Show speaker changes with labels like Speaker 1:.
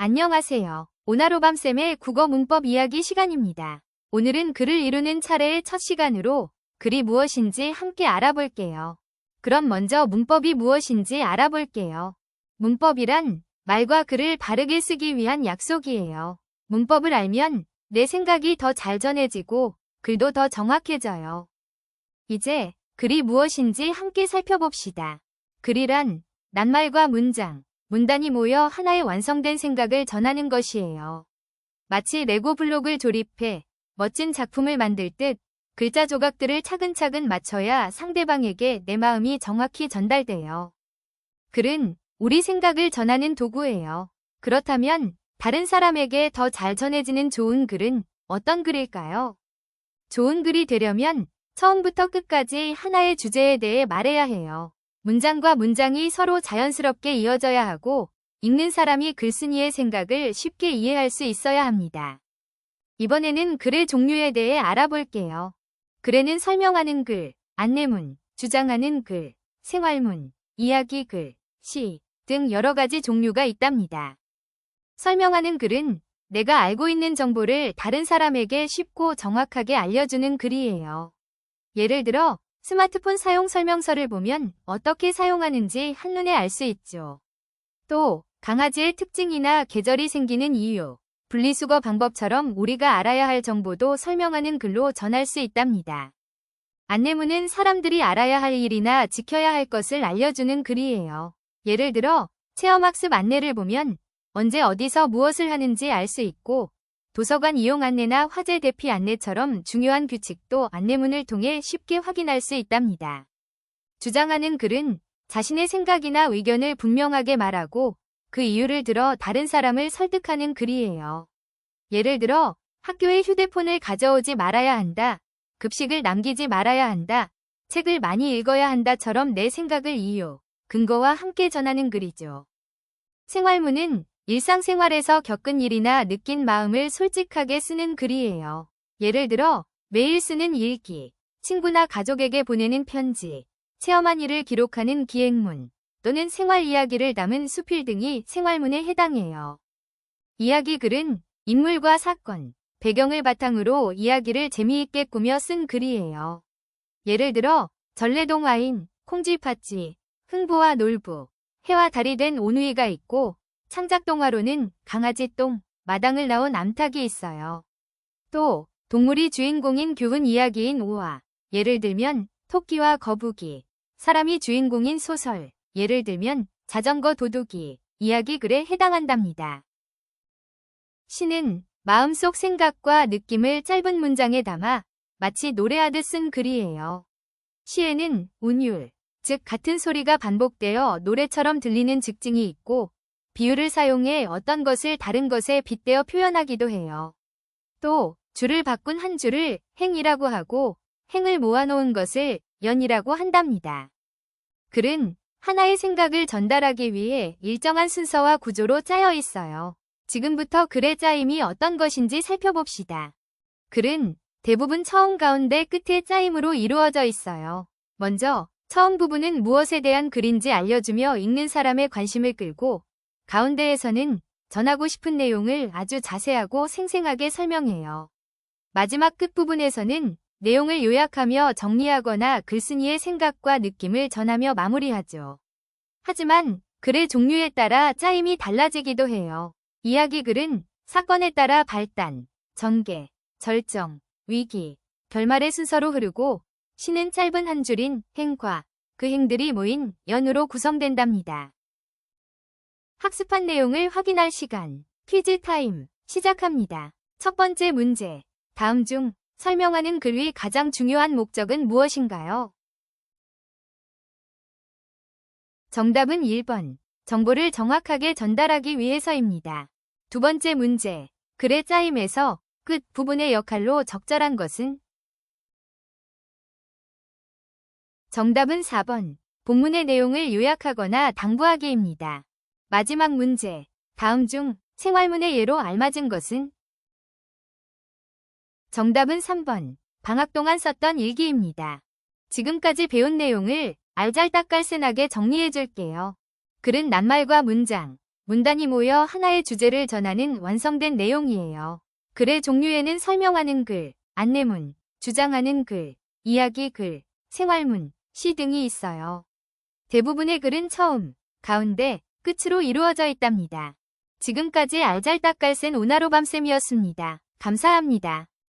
Speaker 1: 안녕하세요. 오나로밤쌤의 국어 문법 이야기 시간입니다. 오늘은 글을 이루는 차례의 첫 시간으로 글이 무엇인지 함께 알아볼게요. 그럼 먼저 문법이 무엇인지 알아볼게요. 문법이란 말과 글을 바르게 쓰기 위한 약속이에요. 문법을 알면 내 생각이 더 잘 전해지고 글도 더 정확해져요. 이제 글이 무엇인지 함께 살펴봅시다. 글이란 낱말과 문장, 문단이 모여 하나의 완성된 생각을 전하는 것이에요. 마치 레고 블록을 조립해 멋진 작품을 만들 듯 글자 조각들을 차근차근 맞춰야 상대방에게 내 마음이 정확히 전달돼요. 글은 우리 생각을 전하는 도구예요. 그렇다면 다른 사람에게 더 잘 전해지는 좋은 글은 어떤 글일까요? 좋은 글이 되려면 처음부터 끝까지 하나의 주제에 대해 말해야 해요. 문장과 문장이 서로 자연스럽게 이어져야 하고 읽는 사람이 글쓴이의 생각을 쉽게 이해할 수 있어야 합니다. 이번에는 글의 종류에 대해 알아볼게요. 글에는 설명하는 글, 안내문, 주장하는 글, 생활문, 이야기글, 시 등 여러 가지 종류가 있답니다. 설명하는 글은 내가 알고 있는 정보를 다른 사람에게 쉽고 정확하게 알려주는 글이에요. 예를 들어 스마트폰 사용 설명서를 보면 어떻게 사용하는지 한눈에 알 수 있죠. 또 강아지의 특징이나 계절이 생기는 이유, 분리수거 방법처럼 우리가 알아야 할 정보도 설명하는 글로 전할 수 있답니다. 안내문은 사람들이 알아야 할 일이나 지켜야 할 것을 알려주는 글이에요. 예를 들어 체험학습 안내를 보면 언제 어디서 무엇을 하는지 알 수 있고 도서관 이용 안내나 화재 대피 안내처럼 중요한 규칙도 안내문을 통해 쉽게 확인할 수 있답니다. 주장하는 글은 자신의 생각이나 의견을 분명하게 말하고 그 이유를 들어 다른 사람을 설득하는 글이에요. 예를 들어 학교에 휴대폰을 가져오지 말아야 한다, 급식을 남기지 말아야 한다, 책을 많이 읽어야 한다처럼 내 생각을 이유, 근거와 함께 전하는 글이죠. 생활문은 일상생활에서 겪은 일이나 느낀 마음을 솔직하게 쓰는 글이에요. 예를 들어 매일 쓰는 일기, 친구나 가족에게 보내는 편지, 체험한 일을 기록하는 기행문, 또는 생활 이야기를 담은 수필 등이 생활문에 해당해요. 이야기글은 인물과 사건, 배경을 바탕으로 이야기를 재미있게 꾸며 쓴 글이에요. 예를 들어 전래동 아인, 콩쥐팥쥐, 흥부와 놀부, 해와 달이 된 오누이가 있고 창작동화로는 강아지 똥, 마당을 나온 암탉이 있어요. 또 동물이 주인공인 교훈 이야기인 오화, 예를 들면 토끼와 거북이, 사람이 주인공인 소설, 예를 들면 자전거 도둑이, 이야기글에 해당한답니다. 시는 마음속 생각과 느낌을 짧은 문장에 담아 마치 노래하듯 쓴 글이에요. 시에는 운율, 즉 같은 소리가 반복되어 노래처럼 들리는 즉증이 있고 비유를 사용해 어떤 것을 다른 것에 빗대어 표현하기도 해요. 또 줄을 바꾼 한 줄을 행이라고 하고 행을 모아놓은 것을 연이라고 한답니다. 글은 하나의 생각을 전달하기 위해 일정한 순서와 구조로 짜여 있어요. 지금부터 글의 짜임이 어떤 것인지 살펴봅시다. 글은 대부분 처음 가운데 끝에 짜임으로 이루어져 있어요. 먼저 처음 부분은 무엇에 대한 글인지 알려주며 읽는 사람의 관심을 끌고 가운데에서는 전하고 싶은 내용을 아주 자세하고 생생하게 설명해요. 마지막 끝부분에서는 내용을 요약하며 정리하거나 글쓴이의 생각과 느낌을 전하며 마무리하죠. 하지만 글의 종류에 따라 짜임이 달라지기도 해요. 이야기글은 사건에 따라 발단, 전개, 절정, 위기, 결말의 순서로 흐르고 시는 짧은 한 줄인 행과 그 행들이 모인 연으로 구성된답니다. 학습한 내용을 확인할 시간, 퀴즈 타임, 시작합니다. 첫 번째 문제, 다음 중 설명하는 글의 가장 중요한 목적은 무엇인가요? 정답은 1번, 정보를 정확하게 전달하기 위해서입니다. 두 번째 문제, 글의 짜임에서 끝 부분의 역할로 적절한 것은? 정답은 4번, 본문의 내용을 요약하거나 당부하기입니다. 마지막 문제, 다음 중 생활문의 예로 알맞은 것은? 정답은 3번, 방학 동안 썼던 일기입니다. 지금까지 배운 내용을 알잘딱깔센하게 정리해줄게요. 글은 낱말과 문장, 문단이 모여 하나의 주제를 전하는 완성된 내용이에요. 글의 종류에는 설명하는 글, 안내문, 주장하는 글, 이야기 글, 생활문, 시 등이 있어요. 대부분의 글은 처음, 가운데, 끝으로 이루어져 있답니다. 지금까지 알잘딱깔센 오나로밤쌤이었습니다. 감사합니다.